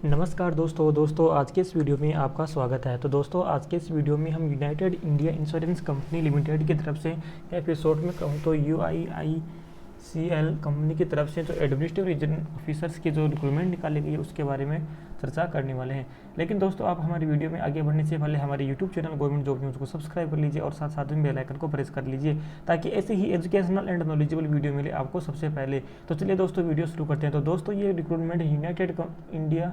नमस्कार दोस्तों आज के इस वीडियो में आपका स्वागत है। तो दोस्तों आज के इस वीडियो में हम United India insurance company limited की तरफ से एपिसोड में कहूँ तो UIICL कंपनी की तरफ से जो एडमिनिस्ट्रेटिव रीजन ऑफिसर्स की जो रिक्रूटमेंट निकाली गई है उसके बारे में चर्चा करने वाले हैं। लेकिन दोस्तों आप हमारी वीडियो में आगे बढ़ने से पहले हमारे YouTube channel government job news को सब्सक्राइब कर लीजिए और साथ साथ में बेल आइकन को प्रेस कर लीजिए ताकि ऐसे ही एजुकेशनल एंड नॉलेजेबल वीडियो मिले आपको सबसे पहले। तो चलिए दोस्तों वीडियो शुरू करते हैं। तो दोस्तों ये recruitment United India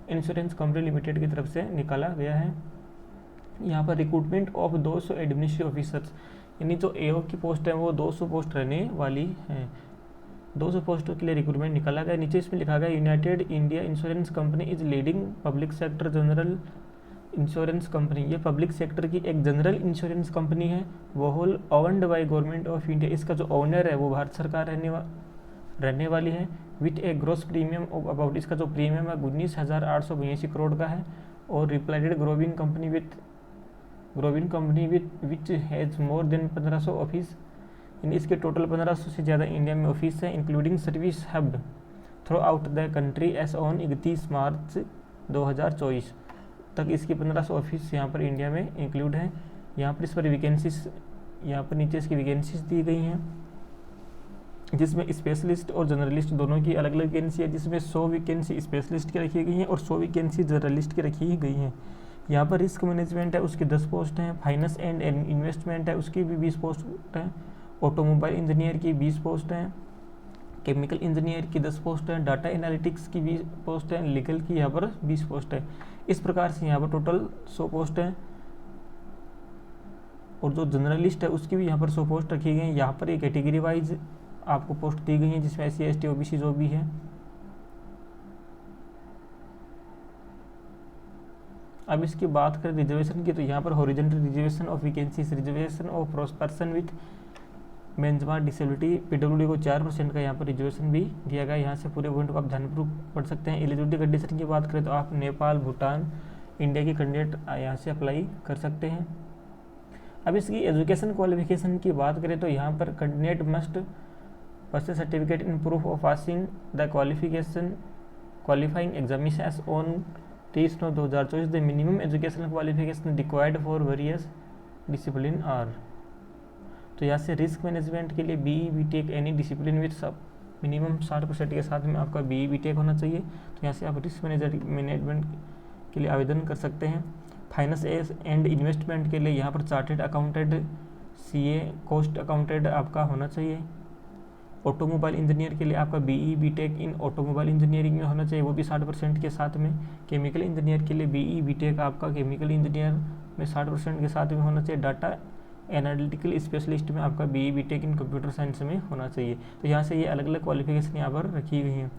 insurance company limited की तरफ से निकाला गया है। यहाँ पर रिक्रूटमेंट ऑफ 200 एडमिनिस्ट्रेटिव ऑफिसर्स यानी जो एओ की पोस्ट है वो 200 पोस्ट रहने वाली है। 200 पोस्टों के लिए रिक्रूटमेंट निकाला गया। नीचे इसमें लिखा गया United India insurance company is leading public sector general insurance company. ये पब्लिक सेक्टर की एक जनरल इंश्योरेंस कंपनी है। वो whole owned by government of India. इसका जो ओनर है वो भारत सरकार रहने वाली है। With a gross premium of about, इसका जो प्रीमियम है 19,882 करोड़ का है। और रिप्लाइडेड growing company with which has more than 1500 office. इसके टोटल 1500 से ज़्यादा इंडिया में ऑफिस है, including service hub throughout the country as on 31 March 2024 तक। इसकी 1500 ऑफिस यहाँ पर इंडिया में इंक्लूड है। यहाँ पर इस पर वैकेंसीज, यहाँ पर नीचे इसकी वैकेंसीज दी गई हैं जिसमें स्पेशलिस्ट और जर्नलिस्ट दोनों की अलग अलग वैकेंसी है, जिसमें 100 वैकेंसी स्पेशलिस्ट की रखी गई हैं और 100 वैकेंसी जर्नलिस्ट की रखी गई हैं। यहाँ पर रिस्क मैनेजमेंट है उसकी 10 पोस्ट हैं। फाइनेंस एंड इन्वेस्टमेंट है उसकी भी 20 पोस्ट हैं। ऑटोमोबाइल इंजीनियर की 20 पोस्ट हैं। केमिकल इंजीनियर की 10 पोस्ट हैं। डाटा एनालिटिक्स की 20 पोस्ट हैं। लीगल की यहाँ पर 20 पोस्ट है। इस प्रकार से यहाँ पर टोटल 100 पोस्ट हैं। और जो जर्नलिस्ट है उसकी भी यहाँ पर 100 पोस्ट रखी गई हैं। यहाँ पर एक कैटेगरी वाइज आपको पोस्ट दी गई है जिसमें SC ST OBC जो भी है। अब इसकी बात करें रिजर्वेशन की तो यहाँ पर horizontal reservation of vacancies, reservation of person with benchmark disability PWD को 4% का यहाँ पर रिजर्वेशन भी दिया गया। यहाँ से पूरे पॉइंट को आप ध्यानपूर्वक पढ़ सकते हैं। एलिजिबिलिटी कंडीशन की बात करें तो आप नेपाल, भूटान, इंडिया के कैंडिडेट यहाँ से अप्लाई कर सकते हैं। अब इसकी एजुकेशन क्वालिफिकेशन की बात करें तो यहाँ पर candidate must purchase certificate in proof of passing the qualifying examinations on 30/9/2024। The minimum educational qualification required for various discipline are. तो यहाँ से रिस्क मैनेजमेंट के लिए BE BTech any discipline with सब मिनिमम 60% के साथ में आपका BE BTech होना चाहिए। तो यहाँ से आप रिस्क मैनेजमेंट के लिए आवेदन कर सकते हैं। फाइनेंस एंड इन्वेस्टमेंट के लिए यहाँ पर chartered accountant CA cost accountant आपका होना चाहिए। ऑटोमोबाइल इंजीनियर के लिए आपका BE BTech in automobile engineering में होना चाहिए, वो भी 60% के साथ में। केमिकल इंजीनियर के लिए BE BTech आपका केमिकल इंजीनियर में 60% के साथ में होना चाहिए। डाटा एनालिटिकल स्पेशलिस्ट में आपका BE BTech in computer science में होना चाहिए। तो यहाँ से ये अलग अलग क्वालिफिकेशन यहाँ पर रखी गई हैं।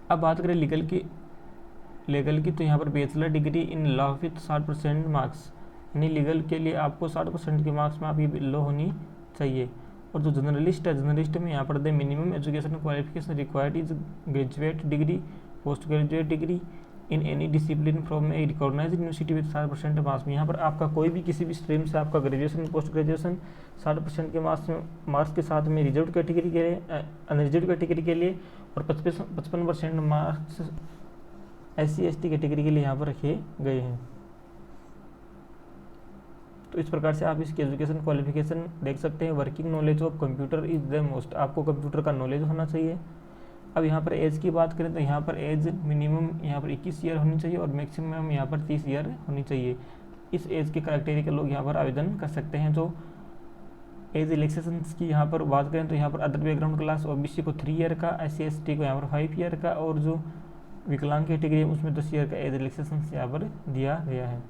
अब बात करें लीगल की तो यहाँ पर bachelor degree in law with 60% marks, यानी लीगल के लिए आपको 60% के मार्क्स में आपकी लॉ होनी चाहिए। और जो जर्नलिस्ट है, जर्नलिस्ट में यहाँ पर the minimum education qualification required is graduate degree, post graduate degree in any discipline from a recognised university with 60% marks में। यहाँ पर आपका कोई भी किसी भी स्ट्रीम से आपका ग्रेजुएशन पोस्ट ग्रेजुएशन 60% के मार्क्स के साथ में रिजर्व कैटेगरी के लिए, अनरिजर्व कैटेगरी के लिए और 55% मार्क्स SC ST कैटेगरी के लिए यहाँ पर रखे गए हैं। तो इस प्रकार से आप इसकी एजुकेशन क्वालिफिकेशन देख सकते हैं। Working knowledge of computer is the most, आपको कंप्यूटर का नॉलेज होना चाहिए। अब यहाँ पर एज की बात करें तो यहाँ पर एज मिनिमम यहाँ पर 21 ईयर होनी चाहिए और मैक्सिमम यहाँ पर 30 ईयर होनी चाहिए। इस एज के क्राइटेरिया के लोग यहाँ पर आवेदन कर सकते हैं। जो एज रिलैक्सेशंस की यहाँ पर बात करें तो यहाँ पर अदर बैकग्राउंड क्लास OBC को 3 ईयर का, SC ST को यहाँ पर 5 ईयर का और जो विकलांग कैटेगरी है उसमें 10 ईयर का एज रिलैक्सेशन यहाँ पर दिया गया है।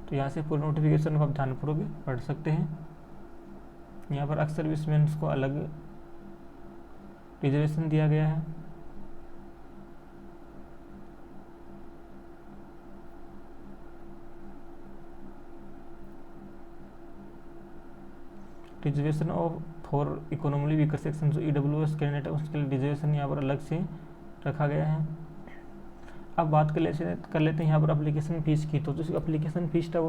तो यहाँ से पूरे नोटिफिकेशन को आप ध्यानपूर्वक पढ़ सकते हैं। यहाँ पर अक्सर सर्विसमैन को अलग रिजर्वेशन दिया गया है। Reservation of for economically weaker section जो EWS कैंडिडेट है उसके लिए रिजर्वेशन यहाँ पर अलग से रखा गया है। अब बात कर लेते हैं यहाँ पर एप्लीकेशन फ़ीस की। तो जो एप्लीकेशन फ़ीस है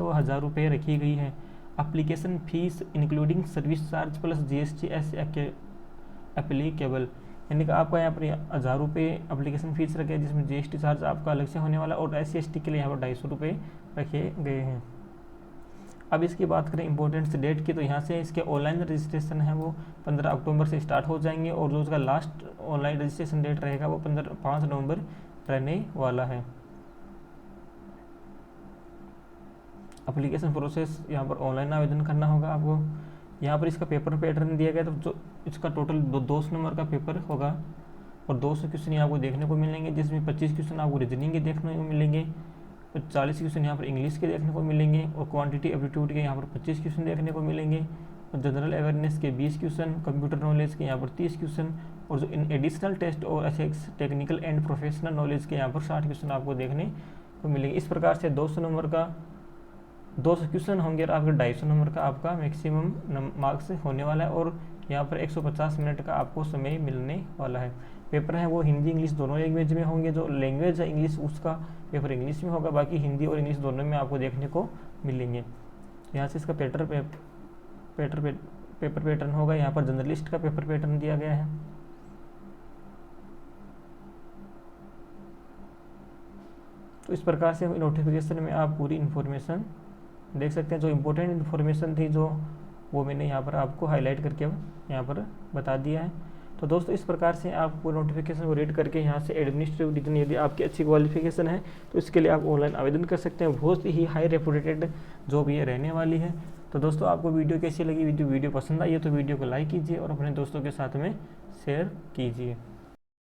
वो 1000 रखी गई है। Application fees including service charge plus GST applicable, यानी कि आपका यहाँ पर 1000 रुपये एप्लीकेशन फ़ीस रखे हैं, जिसमें GST चार्ज आपका अलग से होने वाला है, और SC/ST के लिए यहाँ पर 250 रुपये रखे गए हैं। अब इसकी बात करें इंपॉर्टेंट डेट की, तो यहाँ से इसके ऑनलाइन रजिस्ट्रेशन है वो 15 अक्टूबर से स्टार्ट हो जाएंगे, और जो उसका लास्ट ऑनलाइन रजिस्ट्रेशन डेट रहेगा वो 5 नवंबर रहने वाला है। एप्लीकेशन प्रोसेस, यहाँ पर ऑनलाइन आवेदन करना होगा आपको। यहाँ पर इसका पेपर पैटर्न दिया गया, तो जो इसका टोटल 200 नंबर का पेपर होगा, और 200 क्वेश्चन आपको देखने को मिलेंगे, जिसमें 25 क्वेश्चन आपको रीजनिंग के देखने को मिलेंगे, 40 क्वेश्चन यहाँ पर इंग्लिश के देखने को मिलेंगे, और क्वांटिटी एप्टीट्यूड के यहाँ पर 25 क्वेश्चन देखने को मिलेंगे, और जनरल अवेयरनेस के 20 क्वेश्चन, कंप्यूटर नॉलेज के यहाँ पर 30 क्वेश्चन, और जो इन एडिशनल टेस्ट और ethics, technical and professional knowledge के यहाँ पर 60 क्वेश्चन आपको देखने को मिलेंगे। इस प्रकार से 200 नंबर का 200 क्वेश्चन होंगे, और आपके 250 नंबर का आपका मैक्सिमम मार्क्स होने वाला है, और यहाँ पर 150 मिनट का आपको समय मिलने वाला है। पेपर है वो हिंदी इंग्लिश दोनों लैंग्वेज में होंगे, जो लैंग्वेज है इंग्लिश उसका पेपर इंग्लिश में होगा, बाकी हिंदी और इंग्लिश दोनों में आपको देखने को मिलेंगे। यहाँ से इसका पेपर पैटर्न होगा, यहाँ पर जर्नलिस्ट का पेपर पैटर्न दिया गया है। तो इस प्रकार से नोटिफिकेशन में आप पूरी इन्फॉर्मेशन देख सकते हैं। जो इम्पोर्टेंट इन्फॉर्मेशन थी जो वो मैंने यहाँ पर आपको हाईलाइट करके यहाँ पर बता दिया है। तो दोस्तों इस प्रकार से आप पूरे नोटिफिकेशन को रीड करके यहाँ से एडमिनिस्ट्रेटिव रीजन, यदि आपकी अच्छी क्वालिफिकेशन है तो इसके लिए आप ऑनलाइन आवेदन कर सकते हैं। बहुत ही हाई रेपुटेटेड जॉब ये रहने वाली है। तो दोस्तों आपको वीडियो कैसी लगी? वीडियो पसंद आई है तो वीडियो को लाइक कीजिए और अपने दोस्तों के साथ में शेयर कीजिए।